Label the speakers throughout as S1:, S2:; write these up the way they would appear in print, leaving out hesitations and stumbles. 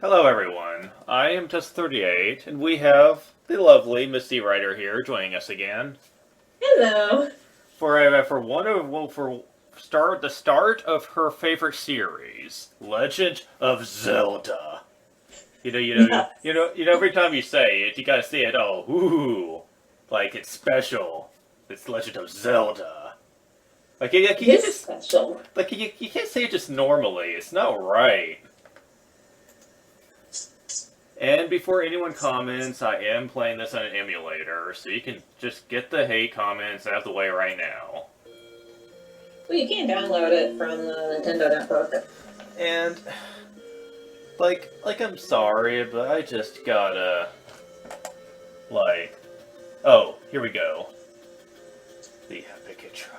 S1: Hello, everyone. I am Just38, and we have the lovely Misty Ryder here joining us again
S2: Hello.
S1: for one of well, for start the start of her favorite series, Legend of Zelda.
S2: Yes.
S1: Every time you say it, you gotta say it. Oh, ooh, like it's special. It's Legend of Zelda.
S2: It is special.
S1: You can't say it just normally. It's not right. And before anyone comments, I am playing this on an emulator, so you can just get the hate comments out of the way right now.
S2: Well, you can download it from the Nintendo Network.
S1: And I'm sorry, but I just gotta like, oh, here we go. The epic intro.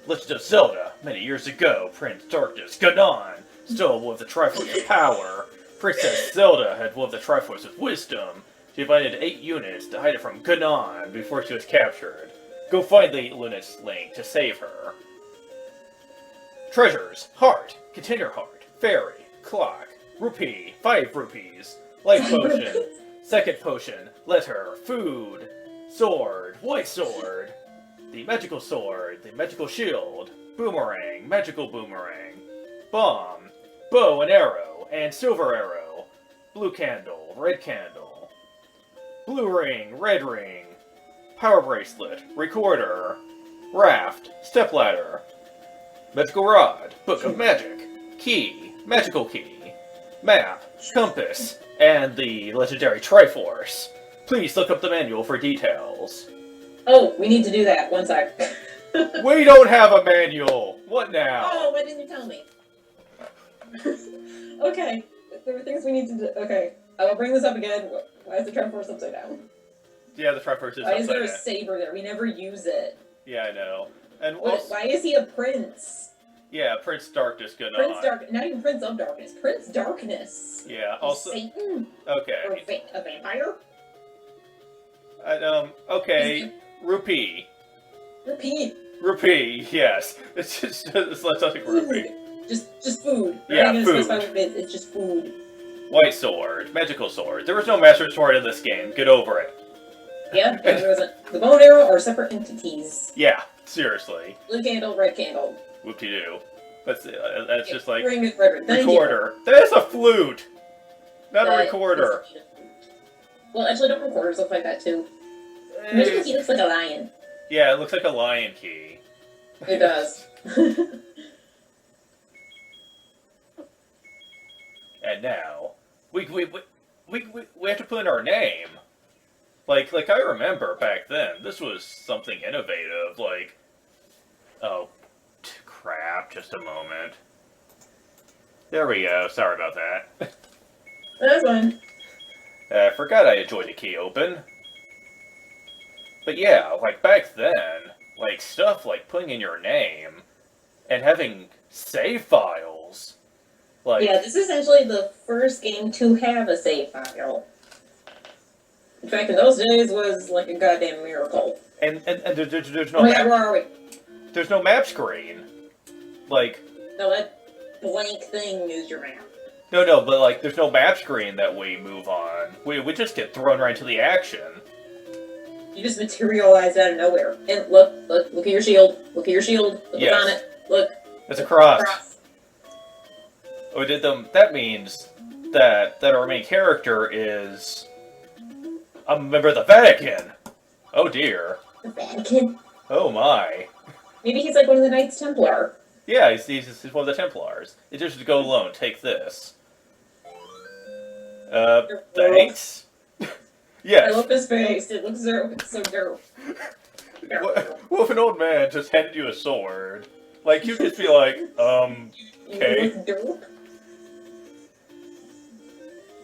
S1: Legend of Zelda. Many years ago, Prince Darkness Ganon stole one of the Triforce of Power. Princess Zelda had one of the Triforce of Wisdom. She invited 8 units to hide it from Ganon before she was captured. Go find the 8 units link to save her. Treasures: heart, container heart, fairy, clock, rupee, 5 rupees, life potion, second potion, letter, food, sword, white sword, the magical shield, boomerang, magical boomerang, bomb, bow and arrow, and silver arrow, blue candle, blue ring, red ring, power bracelet, recorder, raft, stepladder, magical rod, book of magic, key, magical key, map, compass, and the legendary Triforce. Please look up the manual for details.
S2: Oh, we need to do that. One sec.
S1: We don't have a manual! What now?
S2: Oh, why didn't you tell me? Okay. There were things we need to do. Okay. I will bring this up again. Why is the Triforce upside down?
S1: Yeah, the Triforce is
S2: Why is there a
S1: upside down.
S2: saber there? We never use it.
S1: Yeah, I know. And also,
S2: Why is he a prince?
S1: yeah, Prince Darkness going
S2: Prince
S1: on.
S2: Dark. Not even Prince of Darkness. Prince Darkness.
S1: Yeah,
S2: Is
S1: also,
S2: Satan?
S1: okay.
S2: Or a vampire?
S1: Okay, rupee.
S2: Repeat.
S1: Rupee, yes. It's like rupee.
S2: Food. Just food. We're
S1: Yeah,
S2: not gonna
S1: food.
S2: specify what it is. It's just food.
S1: White sword, magical sword. There was no master sword in this game. Get over it.
S2: Yeah, there wasn't. The bow and arrow are separate entities.
S1: Yeah, seriously.
S2: Blue candle, red candle.
S1: Whoop-de-doo. That's just like
S2: Ring is red. Thank you.
S1: recorder. That is a flute, not a
S2: That
S1: recorder.
S2: is a flute. Well, actually, don't recorders look like that too?
S1: Eh,
S2: Magical key looks like a lion.
S1: Yeah, it looks like a lion key.
S2: It does.
S1: And now we have to put in our name. Like I remember back then, this was something innovative. Like, oh, crap! Just a moment. There we go. Sorry about that.
S2: That's fine.
S1: I forgot I enjoyed the key open. But yeah, like back then, like stuff like putting in your name and having save files. Like,
S2: Yeah, this is actually the first game to have a save file. In fact, in those days was like a goddamn miracle.
S1: and there's no
S2: Oh yeah, where are we?
S1: there's no map screen. Like,
S2: No, that blank thing is your map.
S1: no, but like there's no map screen that we move on. We just get thrown right into the action.
S2: You just materialize out of nowhere. And look at your shield. Look at your shield. Look
S1: Yes.
S2: what's on it. Look.
S1: It's a cross.
S2: Cross.
S1: Oh, did them? That means that our main character is a member of the Vatican. Oh dear.
S2: The Vatican.
S1: Oh my.
S2: Maybe he's like one of the Knights Templar.
S1: Yeah, he's one of the Templars. It just go alone. Take this. Thanks.
S2: I
S1: Yes.
S2: love his face. It looks so dope.
S1: What if an old man just handed you a sword? Like, you'd just be like, okay.
S2: You look dope.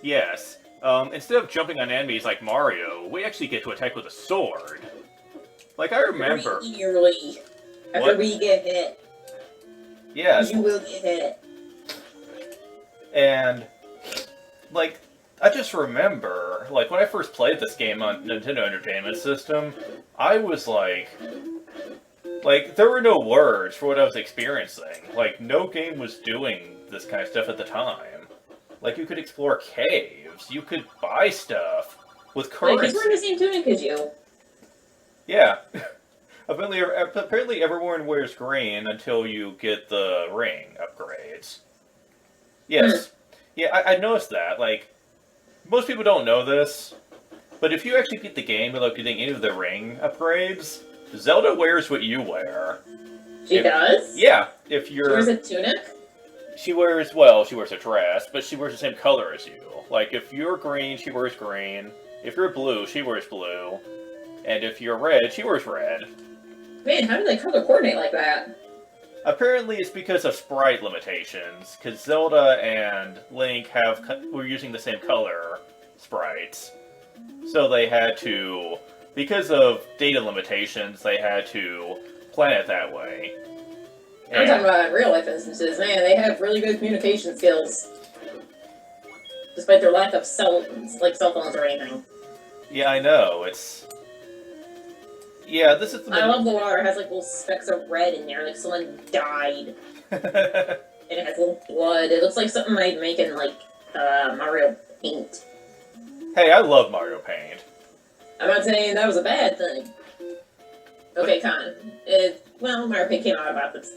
S1: Yes. Instead of jumping on enemies like Mario, we actually get to attack with a sword. Like, I remember.
S2: Very early. After
S1: What?
S2: we get hit.
S1: Yes.
S2: You will get hit.
S1: And, like, I just remember, like, when I first played this game on Nintendo Entertainment System, I was Like, there were no words for what I was experiencing. Like, no game was doing this kind of stuff at the time. Like, you could explore caves, you could buy stuff with
S2: Wait,
S1: currency.
S2: he's wearing the same tunic as you.
S1: Yeah. Apparently everyone wears green until you get the ring upgrades. Yes. Yeah, I noticed that. Like, most people don't know this, but if you actually beat the game without getting any of the ring upgrades, Zelda wears what you wear.
S2: She does?
S1: Yeah, if you're...
S2: She wears a tunic?
S1: She wears a dress, but she wears the same color as you. Like, if you're green, she wears green. If you're blue, she wears blue. And if you're red, she wears red.
S2: Man, how do they color coordinate like that?
S1: Apparently it's because of sprite limitations, because Zelda and Link were using the same color sprites. So they had to, because of data limitations, they had to plan it that way.
S2: I'm talking about in real life instances. Man, they have really good communication skills. Despite their lack of cell phones or anything.
S1: Yeah, I know, it's... Yeah, this is the...
S2: I love the water. It has like little specks of red in there, like someone died. And it has little blood. It looks like something I'd make in like Mario Paint.
S1: Hey, I love Mario Paint.
S2: I'm not saying that was a bad thing. Okay, Con. Well, Mario Paint came out about this.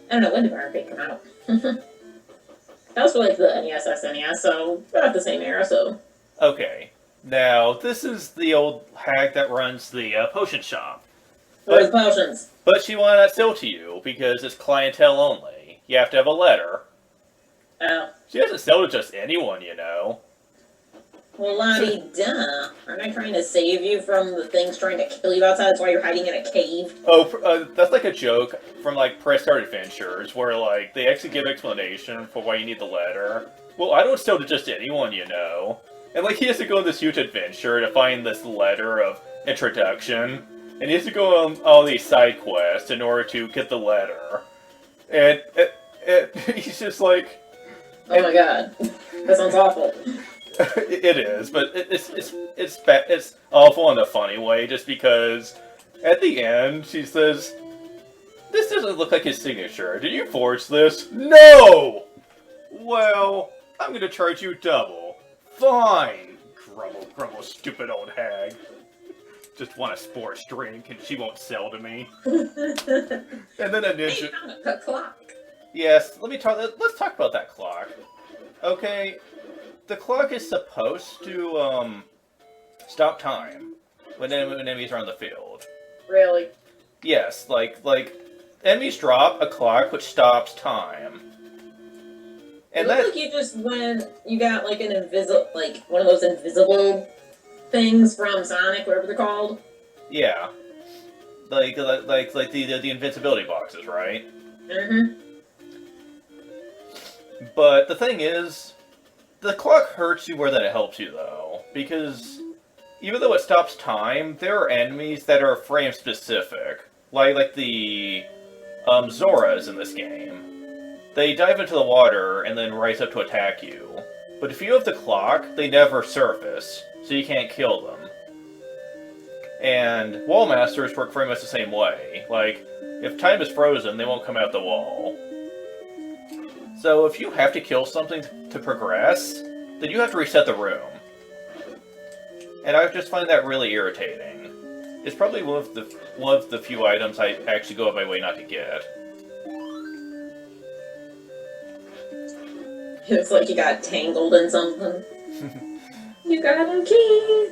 S2: I don't know, when did Mario Paint come out? That was for like the NES, SNES, so about the same era, so...
S1: Okay. Now, this is the old hag that runs the potion shop.
S2: Where's the potions?
S1: But she will not sell to you, because it's clientele only. You have to have a letter.
S2: Oh.
S1: She doesn't sell to just anyone, you know.
S2: Well, la-di-da. Aren't I trying to save you from the things trying to kill you outside? That's why you're hiding in a cave.
S1: Oh, that's like a joke from, like, Press Start Adventures, where, like, they actually give explanation for why you need the letter. Well, I don't sell to just anyone, you know. And, like, he has to go on this huge adventure to find this letter of introduction. And he has to go on all these side quests in order to get the letter. And he's just like...
S2: Oh my god. That sounds awful.
S1: It is, but it's awful in a funny way, just because at the end she says, "This doesn't look like his signature. Did you forge this?" "No!" "Well, I'm gonna charge you double." "Fine." Grumble, grumble, stupid old hag. Just want a sports drink and she won't sell to me. And then a ninja...
S2: Hey, found a clock.
S1: Yes, let's talk about that clock. Okay, the clock is supposed to, stop time when enemies are on the field.
S2: Really?
S1: Yes, like, enemies drop a clock which stops time. And
S2: it looked like you just you got, like, one of those invisible things from Sonic, whatever they're called.
S1: Yeah. Like the invincibility boxes, right?
S2: Mm-hmm.
S1: But the thing is, the clock hurts you more than it helps you, though. Because even though it stops time, there are enemies that are frame-specific. Like the Zoras in this game. They dive into the water and then rise up to attack you. But if you have the clock, they never surface, so you can't kill them. And wall masters work very much the same way. Like, if time is frozen, they won't come out the wall. So if you have to kill something to progress, then you have to reset the room. And I just find that really irritating. It's probably one of the few items I actually go out of my way not to get.
S2: It's like you got tangled in something. You got a key!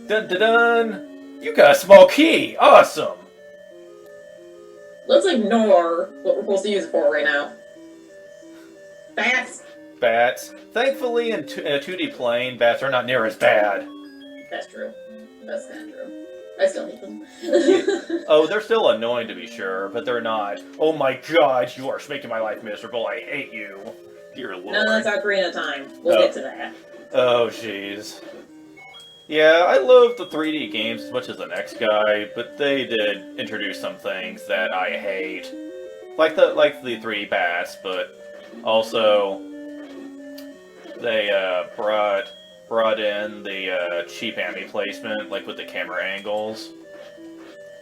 S1: Dun dun dun! You got a small key! Awesome!
S2: Let's ignore what we're supposed to use it for right now. Bats!
S1: Bats. Thankfully, in a 2D plane, bats are not near as bad.
S2: That's true. That's not true. I still hate them.
S1: Oh, they're still annoying to be sure, but they're not. Oh my god, you are making my life miserable. I hate you. Dear lord.
S2: No, that's Ocarina of Time. We'll get to that.
S1: Oh, jeez. Yeah, I love the 3D games as much as the next guy, but they did introduce some things that I hate. Like the 3D bats, but also they brought in the cheap anime placement, like with the camera angles.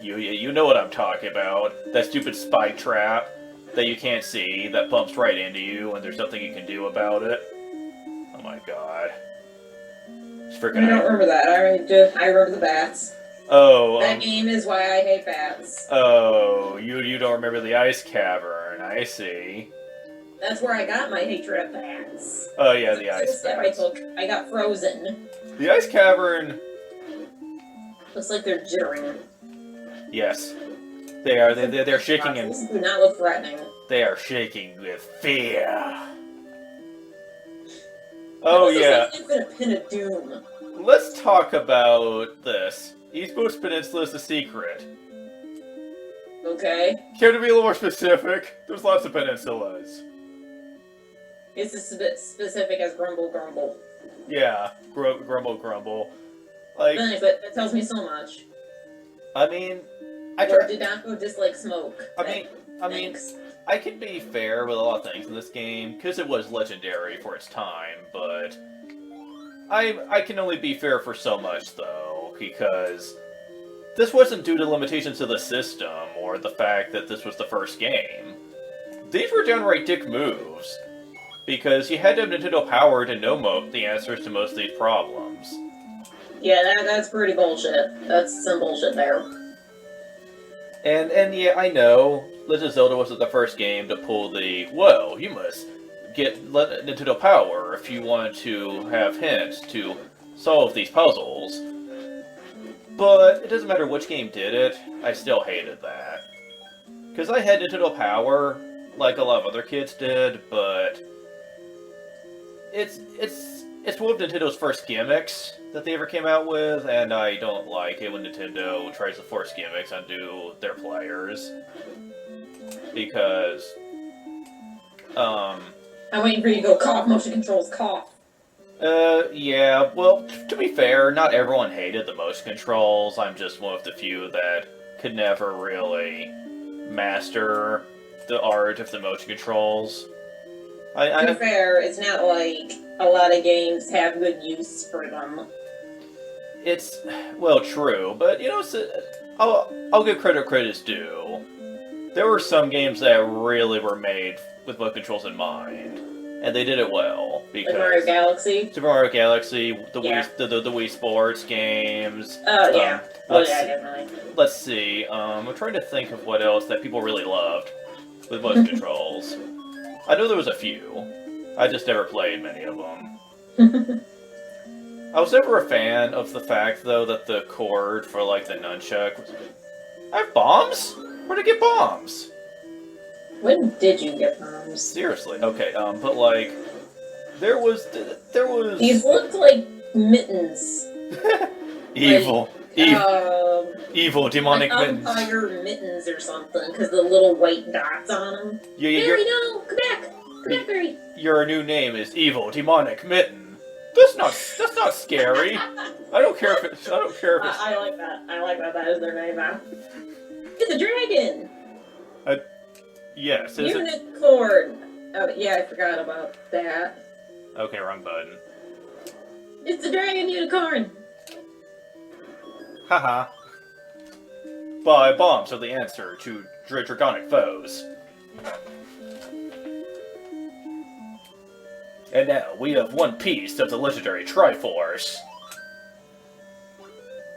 S1: You know what I'm talking about. That stupid spike trap that you can't see, that bumps right into you, and there's nothing you can do about it. Oh my god. It's
S2: I
S1: freaking...
S2: don't remember that. I remember the bats.
S1: Oh,
S2: That game is why I hate bats.
S1: Oh, you don't remember the ice cavern, I see.
S2: That's where I got my hatred of bats.
S1: Oh yeah, the
S2: That's
S1: ice
S2: step I
S1: bats.
S2: took. I got frozen.
S1: The ice cavern...
S2: Looks like they're jittering.
S1: Yes. They are, they're shaking in...
S2: These do not look threatening.
S1: They are shaking with fear. Oh
S2: This
S1: yeah.
S2: is like Infinite Pin of Doom.
S1: Let's talk about this. East Coast Peninsula is the secret.
S2: Okay.
S1: Care to be a little more specific? There's lots of peninsulas.
S2: It's as specific as Grumble Grumble.
S1: Yeah, grumble grumble. Like,
S2: But that tells me so much.
S1: I mean,
S2: Or did not go dislike smoke.
S1: I mean,
S2: Thanks.
S1: I can be fair with a lot of things in this game, because it was legendary for its time, but I can only be fair for so much, though, because this wasn't due to limitations of the system, or the fact that this was the first game. These were downright dick moves, because you had to have Nintendo Power to know the answers to most of these problems.
S2: Yeah, that's pretty bullshit. That's some bullshit there.
S1: And yeah, I know, Legend of Zelda wasn't the first game to pull the, whoa, you must get Nintendo Power if you want to have hints to solve these puzzles. But it doesn't matter which game did it, I still hated that. Because I had Nintendo Power, like a lot of other kids did, but it's one of Nintendo's first gimmicks that they ever came out with, and I don't like it when Nintendo tries to force gimmicks onto their players. Because,
S2: I'm waiting for you to go cough. Motion controls cough.
S1: yeah, well, to be fair, not everyone hated the motion controls. I'm just one of the few that could never really master the art of the motion controls.
S2: To be fair, it's not like a lot of games have good use for them.
S1: It's, well, true, but, you know, I'll give credit's due. There were some games that really were made with motion controls in mind, and they did it well, because...
S2: Like Mario Galaxy?
S1: Super Mario Galaxy, the
S2: Yeah.
S1: the Wii Sports games...
S2: Oh, yeah. Definitely.
S1: Let's see, I'm trying to think of what else that people really loved with motion controls. I know there was a few. I just never played many of them. I was never a fan of the fact, though, that the cord for, like, the nunchuck was... I have bombs? Where'd I get bombs?
S2: When did you get bombs?
S1: Seriously. Okay, but, like, there was...
S2: These looked like mittens.
S1: Evil. Evil, demonic
S2: like
S1: mittens.
S2: Vampire mittens or something, because the little white dots on them. Barry, no! Come back! Come back, Barry!
S1: Your new name is Evil, Demonic Mitten. That's not scary. I don't care if it's...
S2: I like that. I like that is their name now. It's a dragon!
S1: Yes, is it?
S2: Unicorn! Oh, yeah, I forgot about that.
S1: Okay, wrong button.
S2: It's a dragon unicorn!
S1: Haha. But bombs are the answer to draconic foes. And now, we have one piece of the legendary Triforce.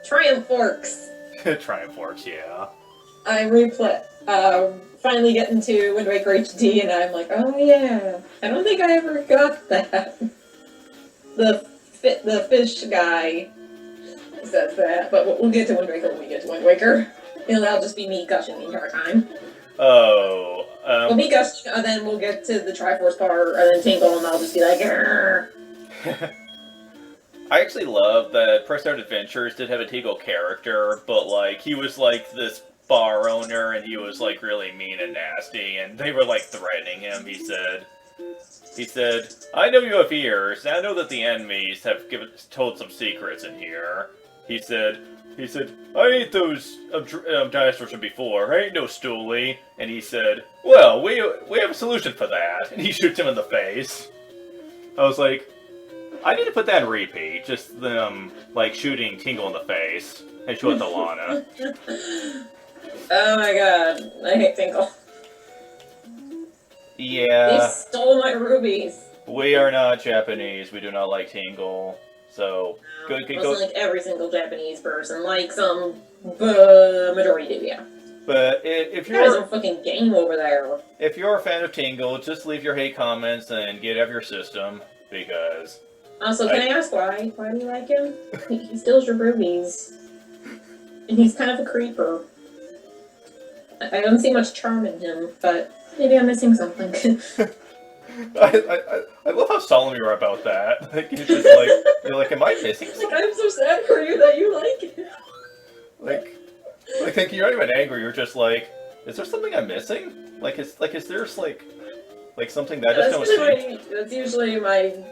S2: Triumphorks!
S1: Triumphorks, yeah.
S2: I'm finally getting to Wind Waker HD, and I'm like, oh yeah, I don't think I ever got that. The fish guy says that, but we'll get to Wind Waker when we get to Wind Waker. That'll just be me gushing the entire time.
S1: Oh,
S2: We'll be gushing, and then we'll get to the Triforce part, and then Tingle, and I'll just be like, grrr.
S1: I actually love that Press Start Adventures did have a Tingle character, but, like, he was, like, this bar owner, and he was, like, really mean and nasty, and they were, like, threatening him. He said, I know you have ears, and I know that the enemies have told some secrets in here. He said, I ate those dinosaurs from before. I ain't no stoolie. And he said, well, we have a solution for that. And he shoots him in the face. I was like, I need to put that in repeat. Just them, like, shooting Tingle in the face. And she went to Lana.
S2: Oh my god, I hate Tinkle.
S1: Yeah.
S2: They stole my rubies.
S1: We are not Japanese. We do not like Tingle. So,
S2: No,
S1: go.
S2: wasn't like every single Japanese person. Like some majority do, yeah.
S1: But if
S2: There's
S1: you're
S2: a fucking game over there.
S1: if you're a fan of Tingle, just leave your hate comments and get out of your system because.
S2: Also, can I ask why? Why do you like him? He steals your rubies. And he's kind of a creeper. I don't see much charm in him, but maybe I'm missing something.
S1: I love how solemn you are about that. Like you're just you're like, am I missing something?
S2: Like, I'm so sad for you that you like it.
S1: Like you're not even angry. You're just like, is there something I'm missing? Is there like something that I just don't see?
S2: That's usually my.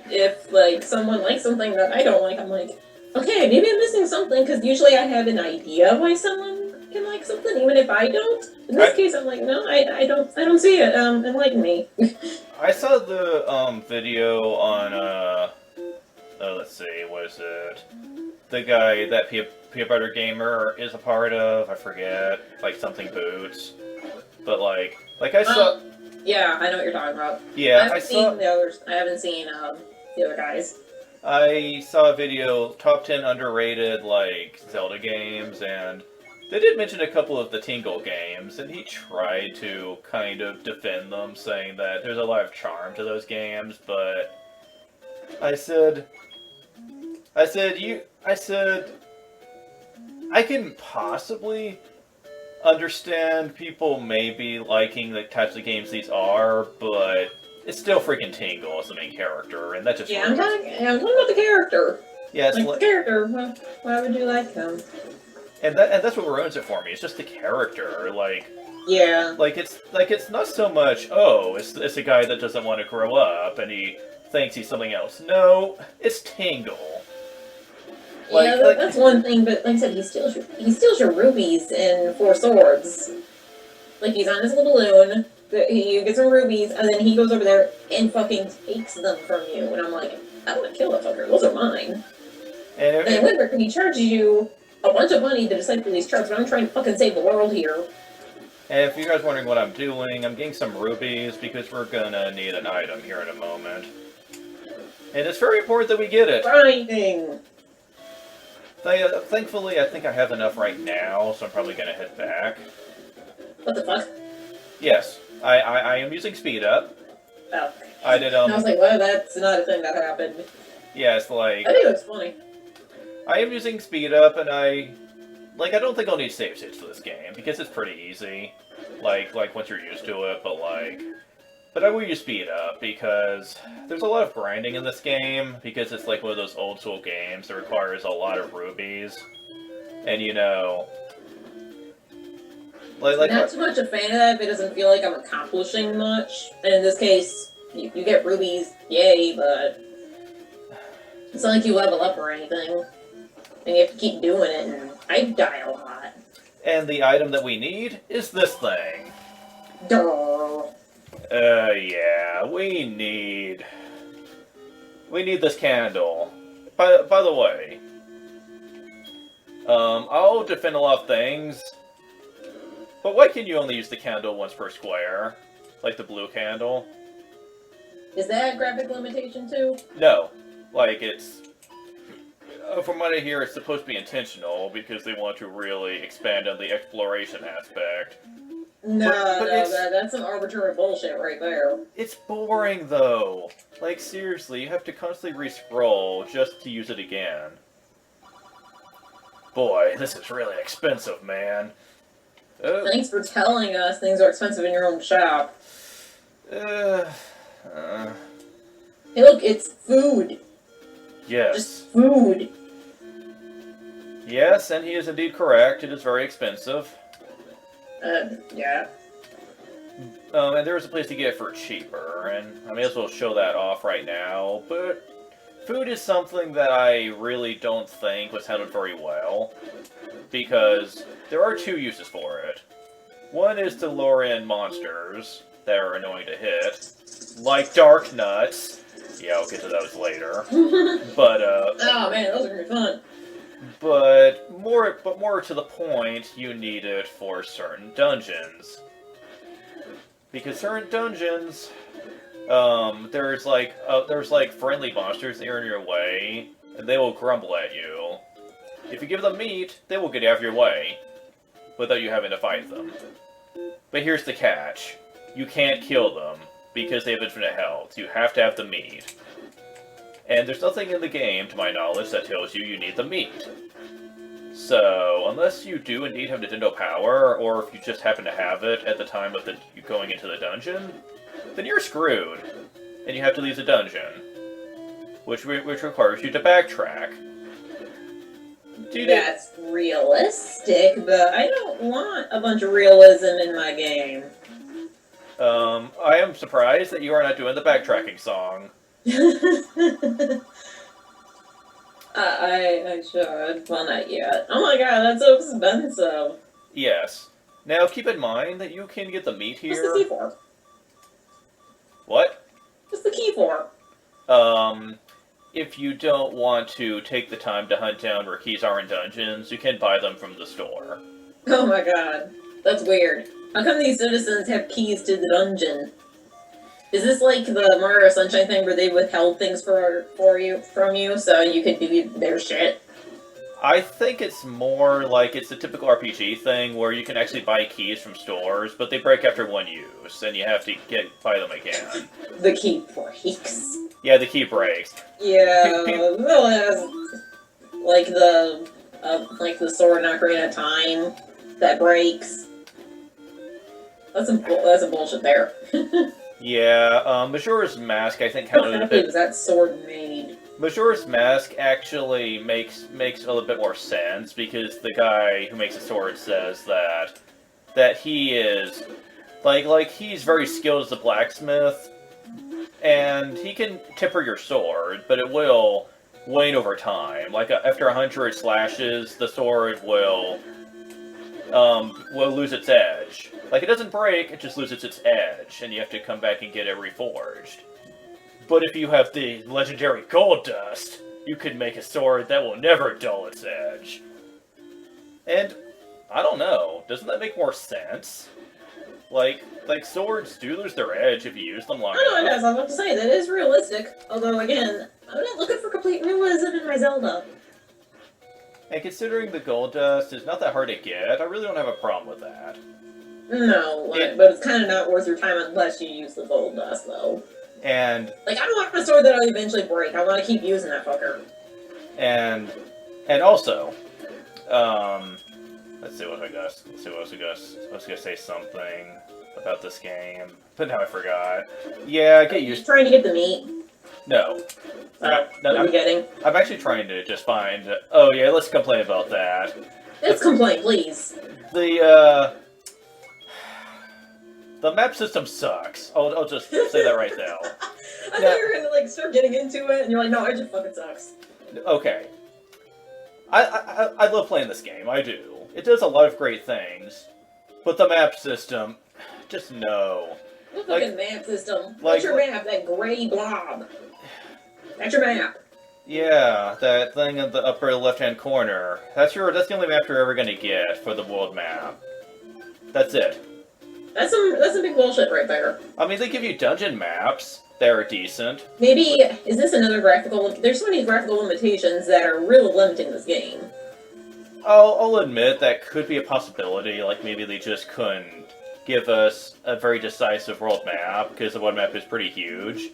S2: If like someone likes something that I don't like, I'm like, okay, maybe I'm missing something because usually I have an idea why someone can like something, even if I don't. In this case, I'm like, no, I don't see it. Enlighten me.
S1: I saw the video on let's see, what is it? The guy that Peanut Butter Gamer is a part of, I forget, like something Boots. But like I saw.
S2: Yeah, I know what you're talking about.
S1: Yeah,
S2: I haven't seen the others. I haven't seen the other guys.
S1: I saw a video, top 10 underrated like Zelda games, and they did mention a couple of the Tingle games, and he tried to kind of defend them, saying that there's a lot of charm to those games, but I said, I can possibly understand people maybe liking the types of games these are, but it's still freaking Tingle as the main character, and that just
S2: I'm talking about the character.
S1: Yeah,
S2: the character. Why would you like him?
S1: And that's what ruins it for me. It's just the character,
S2: Yeah.
S1: It's not so much. Oh, it's a guy that doesn't want to grow up and he thinks he's something else. No, it's Tingle.
S2: That's one thing, but like I said, he steals your rubies in Four Swords. Like, he's on his little balloon, he gets some rubies, and then he goes over there and fucking takes them from you. And I'm like, I want to kill that fucker. Those are mine. And in Wind Waker, he charges you a bunch of money to decipher these charts, but I'm trying to fucking save the world here.
S1: And if you guys are wondering what I'm doing, I'm getting some rubies because we're gonna need an item here in a moment. And it's very important that we get it.
S2: Grinding!
S1: Thankfully, I think I have enough right now, so I'm probably gonna head back.
S2: What the fuck?
S1: Yes, I am using speed up.
S2: Oh.
S1: I did,
S2: I was like, well, that's not a thing that happened.
S1: Yeah, it's like...
S2: I think it looks funny.
S1: I am using speed up, and I don't think I'll need save states for this game, because it's pretty easy. Like, once you're used to it, but I will use speed up, because there's a lot of grinding in this game, because it's like one of those old school games that requires a lot of rubies. And you know...
S2: Not too much a fan of that, but it doesn't feel like I'm accomplishing much. And in this case, you get rubies, yay, but it's not like you level up or anything. And you have to keep doing it, and I die a lot.
S1: And the item that we need is this thing.
S2: Duh.
S1: Yeah, we need this candle. By the way, I'll defend a lot of things, but why can you only use the candle once per square? Like the blue candle?
S2: Is that a graphic limitation too?
S1: No. It's... from what I hear, it's supposed to be intentional, because they want to really expand on the exploration aspect.
S2: No, that's some arbitrary bullshit right there.
S1: It's boring, though. Seriously, you have to constantly re-scroll just to use it again. Boy, this is really expensive, man.
S2: Thanks for telling us things are expensive in your own shop. Hey, look, it's food.
S1: Yes.
S2: Just food.
S1: Yes, and he is indeed correct. It is very expensive.
S2: Yeah.
S1: And there is a place to get it for cheaper, and I may as well show that off right now, but food is something that I really don't think was handled very well, because there are two uses for it. One is to lure in monsters that are annoying to hit, like Dark Nuts. Yeah, I'll get to those later. But,
S2: oh man, those are gonna be fun.
S1: But more to the point, you need it for certain dungeons. Because certain dungeons, there's like friendly monsters that are in your way, and they will grumble at you. If you give them meat, they will get out of your way, without you having to fight them. But here's the catch. You can't kill them, because they have infinite health. You have to have the meat. And there's nothing in the game, to my knowledge, that tells you you need the meat. So, unless you do indeed have Nintendo Power, or if you just happen to have it at the time of you going into the dungeon, then you're screwed, and you have to leave the dungeon, which requires you to backtrack.
S2: That's realistic, but I don't want a bunch of realism in my game.
S1: I am surprised that you are not doing the backtracking song.
S2: I should. Well, not yet. Oh my god, that's so expensive.
S1: Yes. Now, keep in mind that you can get the meat here.
S2: What's the key for?
S1: What?
S2: What's the key for?
S1: If you don't want to take the time to hunt down where keys are in dungeons, you can buy them from the store.
S2: Oh my god. That's weird. How come these citizens have keys to the dungeon? Is this like the Mario Sunshine thing where they withheld things from you so you could do their shit?
S1: I think it's more like it's a typical RPG thing where you can actually buy keys from stores, but they break after one use, and you have to buy them again.
S2: The key breaks.
S1: Yeah, the key breaks.
S2: Yeah, like the sword Ocarina of Time that breaks. That's some bullshit there.
S1: Yeah, Majora's Mask, I think,
S2: How
S1: counted a
S2: happy
S1: bit.
S2: was that sword made?
S1: Majora's Mask actually makes a little bit more sense because the guy who makes the sword says that he is like he's very skilled as a blacksmith, and he can temper your sword, but it will wane over time. Like after 100 slashes, the sword will lose its edge. Like, it doesn't break, it just loses its edge, and you have to come back and get it reforged. But if you have the legendary gold dust, you can make a sword that will never dull its edge. And, I don't know, doesn't that make more sense? Like swords do lose their edge if you use them long
S2: I know,
S1: enough.
S2: I was about to say, that is realistic. Although, again, I'm not looking for complete realism in my Zelda.
S1: And considering the gold dust is not that hard to get, I really don't have a problem with that.
S2: No, but it's kind of not worth your time unless you use the gold dust, though.
S1: And
S2: Like, I don't want a sword that'll eventually break. I want to keep using that fucker.
S1: and also, let's see what I got. Let's see what I was gonna say something about this game, but now I forgot. Yeah, get used.
S2: Trying to get the meat.
S1: No.
S2: What are we getting?
S1: I'm actually trying to just find. Oh yeah, let's complain about that.
S2: Let's complain, please.
S1: The map system sucks. I'll just say that right now.
S2: I thought you were gonna like start getting into it, and you're like, no, it just fucking sucks.
S1: Okay. I love playing this game. I do. It does a lot of great things, but the map system, just no.
S2: What fucking map system? What's your map? That gray blob. That's your map.
S1: Yeah, that thing in the upper left-hand corner. That's the only map you're ever gonna get for the world map. That's it.
S2: That's some big bullshit right there.
S1: I mean, they give you dungeon maps. They're decent.
S2: Maybe, is this another graphical... There's so many graphical limitations that are really limiting this game.
S1: I'll admit that could be a possibility. Like, maybe they just couldn't give us a very decisive world map, because the world map is pretty huge.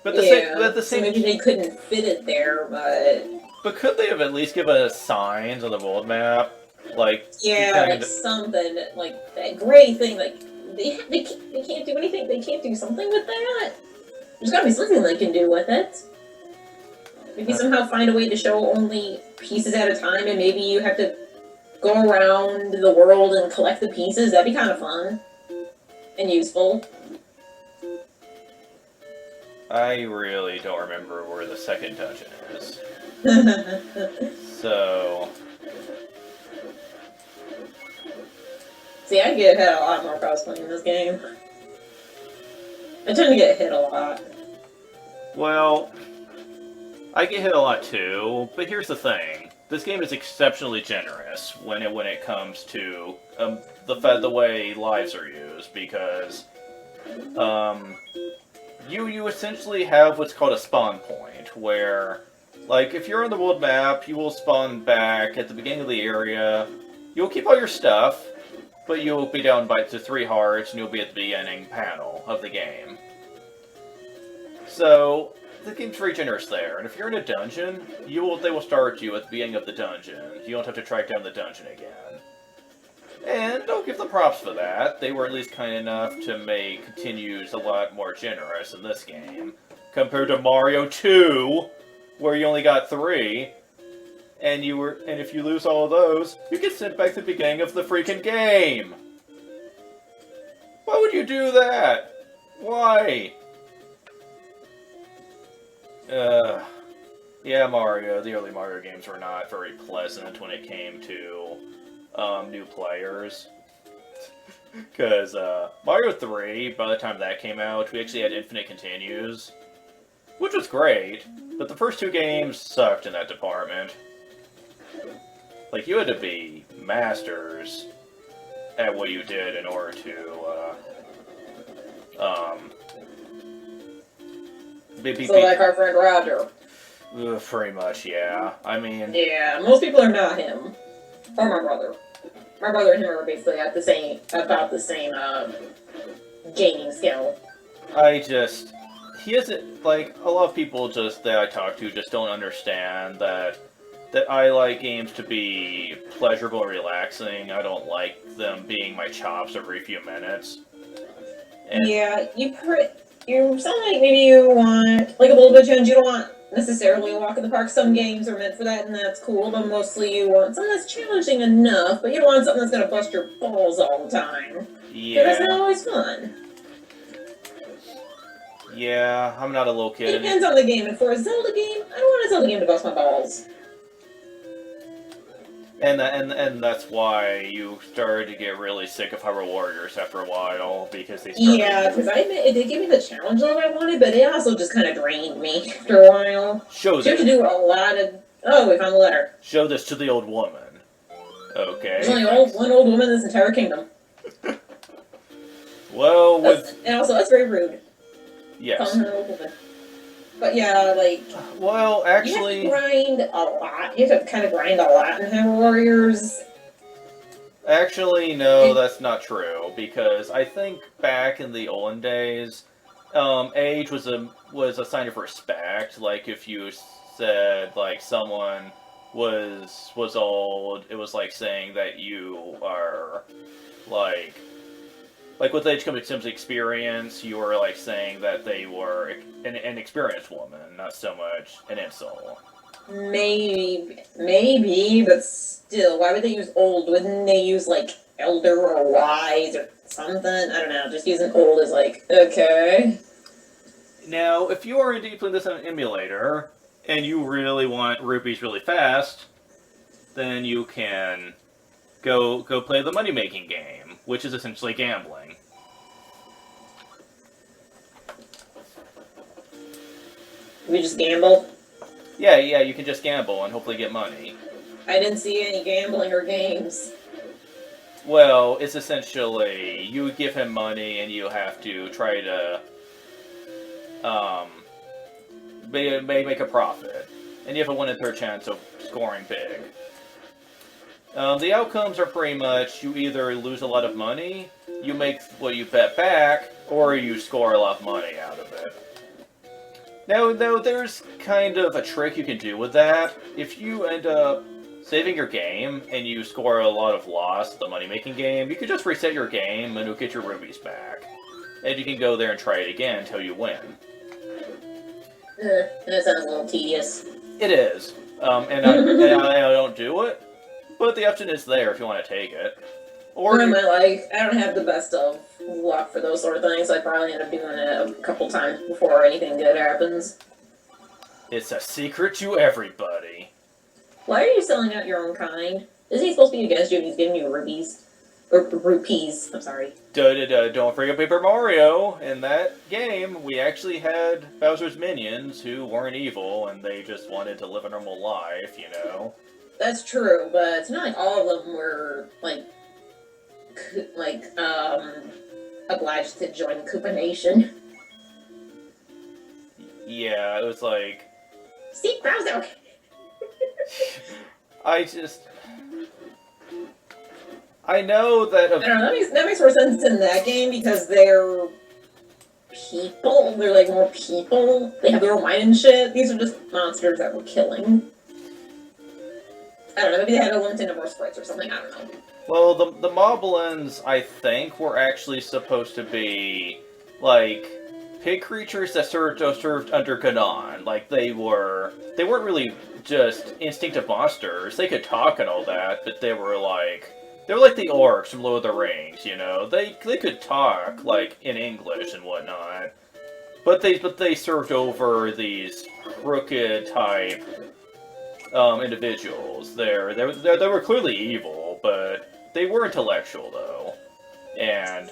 S1: But
S2: so maybe they couldn't fit it there, but...
S1: But could they have at least given us signs on the world map? Like...
S2: Yeah, like something, like, that gray thing, like... They can't do anything, they can't do something with that? There's gotta be something they can do with it. Maybe somehow find a way to show only pieces at a time, and maybe you have to go around the world and collect the pieces. That'd be kind of fun. And useful.
S1: I really don't remember where the second dungeon is. So...
S2: See, I get hit a lot more playing this game. I tend to get hit a lot.
S1: Well, I get hit a lot too, but here's the thing. this game is exceptionally generous when it comes to the way lives are used, because you essentially have what's called a spawn point, where, like, if you're on the world map, you will spawn back at the beginning of the area. You'll keep all your stuff, but you'll be down to 3 hearts, and you'll be at the beginning panel of the game. So, the game's very generous there, and if you're in a dungeon, they will start you at the beginning of the dungeon. You don't have to track down the dungeon again. And I'll give them props for that. They were at least kind enough to make continues a lot more generous in this game, compared to Mario 2, where you only got 3, and if you lose all of those, you get sent back to the beginning of the freaking game. Why would you do that? Why? Yeah, Mario. The early Mario games were not very pleasant when it came to new players. Because Mario 3, by the time that came out, we actually had infinite continues, which was great, but the first 2 games sucked in that department. Like, you had to be masters at what you did in order to,
S2: So like our friend Roger.
S1: Pretty much, yeah. I mean...
S2: Yeah, most people are not him. Or my brother. My brother and him are basically at about the same gaming skill.
S1: He isn't, like, a lot of people that I talk to just don't understand that I like games to be pleasurable and relaxing. I don't like them being my chops every few minutes. And
S2: yeah, you sound like maybe you want, like, a little bit of challenge. You don't want necessarily a walk in the park. Some games are meant for that, and that's cool, but mostly you want something that's challenging enough, but you don't want something that's gonna bust your balls all the time.
S1: Yeah.
S2: That's not always fun.
S1: Yeah, I'm not a little kid.
S2: It depends on the game, and for a Zelda game, I don't want a Zelda game to bust my balls.
S1: And that's why you started to get really sick of Hyrule Warriors after a while, because they started...
S2: Yeah, because I admit, it did give me the challenge level I wanted, but it also just kind of drained me after a while.
S1: Show this.
S2: You have to do a lot of... Oh, we found the letter.
S1: Show this to the old woman. Okay.
S2: There's only one old woman in this entire kingdom.
S1: Well,
S2: And also, that's very rude.
S1: Yes.
S2: Calling her an old woman. But yeah, like...
S1: Well, actually...
S2: You have to grind a lot. You have to kind of grind a lot in Hyrule Warriors.
S1: Actually, no, that's not true, because I think back in the olden days, age was a sign of respect. Like, if you said, like, someone was old, it was like saying that you are, like with age comes simply experience, you were, like, saying that they were an experienced woman, not so much an insult.
S2: Maybe, but still, why would they use old? Wouldn't they use, like, elder or wise or something? I don't know, just using old is like, okay.
S1: Now, if you are indeed playing this on an emulator, and you really want rupees really fast, then you can go play the money-making game, which is essentially gambling.
S2: We just gamble?
S1: Yeah, you can just gamble and hopefully get money.
S2: I didn't see any gambling or games.
S1: Well, it's essentially, you give him money and you have to try to, make a profit. And you have a 1 in 3 chance of scoring big. The outcomes are pretty much, you either lose a lot of money, you make what you bet back, or you score a lot of money out of it. Now, there's kind of a trick you can do with that. If you end up saving your game, and you score a lot of loss at the money-making game, you could just reset your game, and you'll get your rubies back. And you can go there and try it again until you win.
S2: That sounds a little tedious.
S1: It is. And I don't do it, but the option is there if you want to take it. Or
S2: in my life, I don't have the best of luck for those sort of things. I probably end up doing it a couple times before anything good happens.
S1: It's a secret to everybody.
S2: Why are you selling out your own kind? Isn't he supposed to be against you and he's giving you rupees? Or rupees, I'm sorry.
S1: Don't forget Paper Mario. In that game, we actually had Bowser's minions who weren't evil and they just wanted to live a normal life, you know.
S2: That's true, but it's not like all of them were obliged to join Koopa Nation.
S1: Yeah, it was like
S2: Steve Bowser.
S1: I know that.
S2: I don't know. That makes more sense in that game because they're people. They're like more people. They have their own mind and shit. These are just monsters that we're killing. I don't know. Maybe they had a limited number of sprites or something. I don't know.
S1: Well, the Moblins, I think, were actually supposed to be like pig creatures that served under Ganon. Like they weren't really just instinctive monsters. They could talk and all that, but they were like the orcs from Lord of the Rings. You know, they could talk like in English and whatnot, but they served over these crooked type individuals. They were clearly evil, but they were intellectual though, and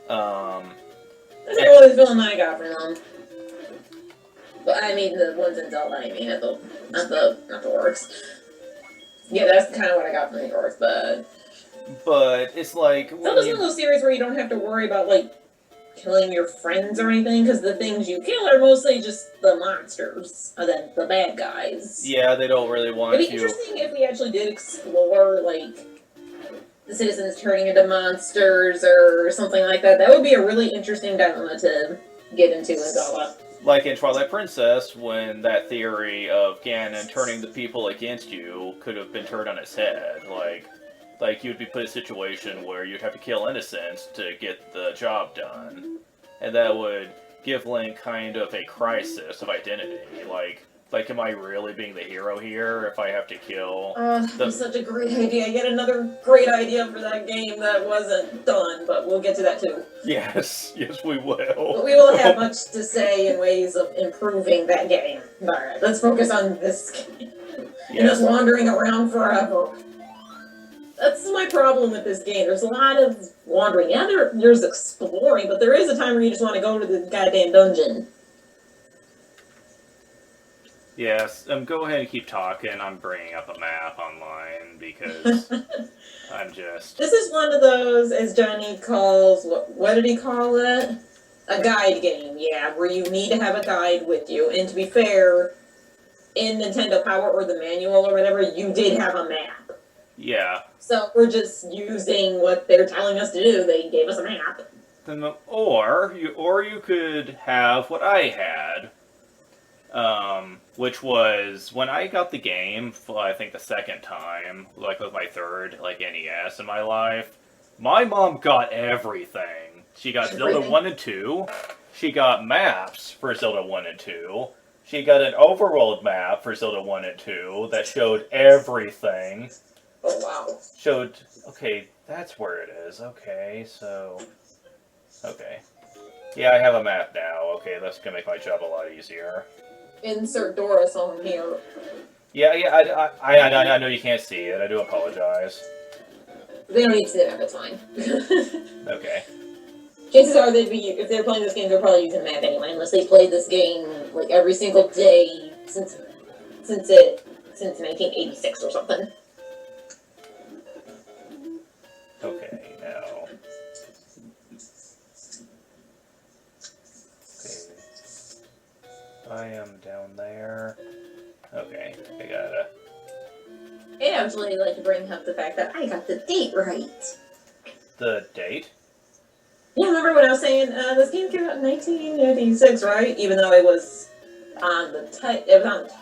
S2: that's not really the feeling I got from them. But I mean the ones in Zelda. I mean, not the orcs. Yeah, that's kind of what I got from the orcs,
S1: but it's like
S2: Zelda's one of those series where you don't have to worry about like killing your friends or anything, because the things you kill are mostly just the monsters, or the bad guys.
S1: Yeah, they don't really want
S2: It'd be interesting if we actually did explore, like, the citizens turning into monsters or something like that. That would be a really interesting dilemma to get into in Zelda.
S1: Like in Twilight Princess, when that theory of Ganon turning the people against you could have been turned on its head. Like you'd be put in a situation where you'd have to kill innocents to get the job done. And that would give Link kind of a crisis of identity. Like, am I really being the hero here if I have to kill...
S2: That's such a great idea. Yet another great idea for that game that wasn't done, but we'll get to that too.
S1: Yes, we will.
S2: But we will have much to say in ways of improving that game. Alright, let's focus on this game.
S1: Yes.
S2: And just wandering around forever. That's my problem with this game. There's a lot of wandering. Yeah, there's exploring, but there is a time where you just want to go to the goddamn dungeon.
S1: Yes, go ahead and keep talking. I'm bringing up a map online because I'm just...
S2: This is one of those, as Johnny calls, what did he call it? A guide game, yeah, where you need to have a guide with you. And to be fair, in Nintendo Power or the manual or whatever, you did have a map.
S1: Yeah.
S2: So we're just using what they're telling us to do. They gave us a map.
S1: Or you could have what I had, which was when I got the game, I think the second time, like with my third NES in my life, my mom got everything. She got Zelda 1 and 2, she got maps for Zelda 1 and 2, she got an overworld map for Zelda 1 and 2 that showed everything.
S2: Oh, wow.
S1: Okay, that's where it is. Okay, so... Okay. Yeah, I have a map now. Okay, that's gonna make my job a lot easier.
S2: Insert Doris on here.
S1: Yeah, I know you can't see it. I do apologize.
S2: They don't need to see that, it's fine.
S1: Okay.
S2: Chances are if they're playing this game, they're probably using a map anyway, unless they played this game, like, every single day since 1986 or something.
S1: Okay, now... I am down there. Okay, I gotta...
S2: I'd actually like to bring up the fact that I got the date right.
S1: The date?
S2: Yeah, remember when I was saying this game came out in 1986, right? Even though it was on the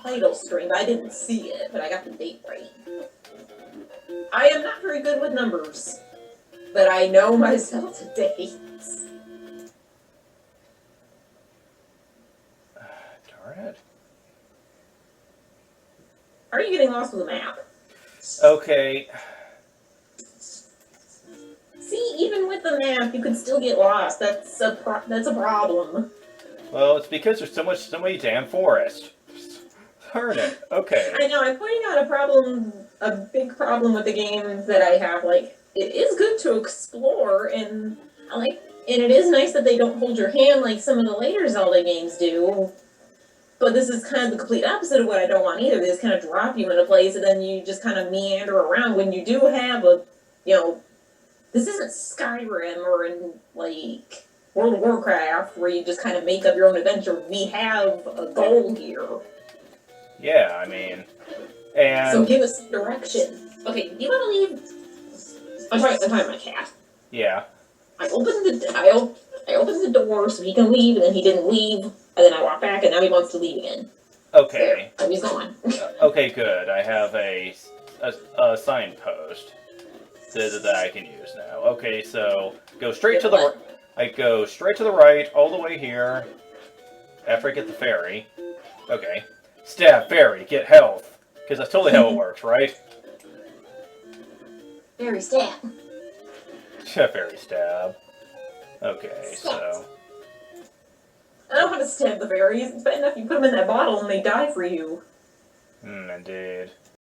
S2: title screen, but I didn't see it, but I got the date right. I am not very good with numbers, but I know my Zelda dates.
S1: Darn it.
S2: Are you getting lost with a map?
S1: Okay.
S2: See, even with the map, you could still get lost. That's a problem.
S1: Well, it's because there's so many damn forests. Darn it. Okay.
S2: I know, I'm pointing out a big problem with the game that I have. Like, it is good to explore, and it is nice that they don't hold your hand like some of the later Zelda games do. But this is kind of the complete opposite of what I don't want either. They just kind of drop you in a place and then you just kind of meander around when you do have a, you know, this isn't Skyrim or in, like, World of Warcraft where you just kind of make up your own adventure. We have a goal here.
S1: Yeah, I mean, and...
S2: So give us direction. Okay, do you want to leave? I'm talking to my cat.
S1: Yeah.
S2: I opened the door so he can leave, and then he didn't leave, and then I walked back, and now he wants to leave again.
S1: Okay.
S2: There, he's gone.
S1: Okay, good. I have a signpost that I can use now. Okay, so go straight to the... I go straight to the right, all the way here, after I get the fairy. Okay. Stab fairy, get health. Because that's totally how it works, right?
S2: Fairy stab.
S1: Fairy stab. Okay, so...
S2: I don't know how to stab the fairies. It's bad enough you put them in that bottle and they die for you.
S1: Indeed.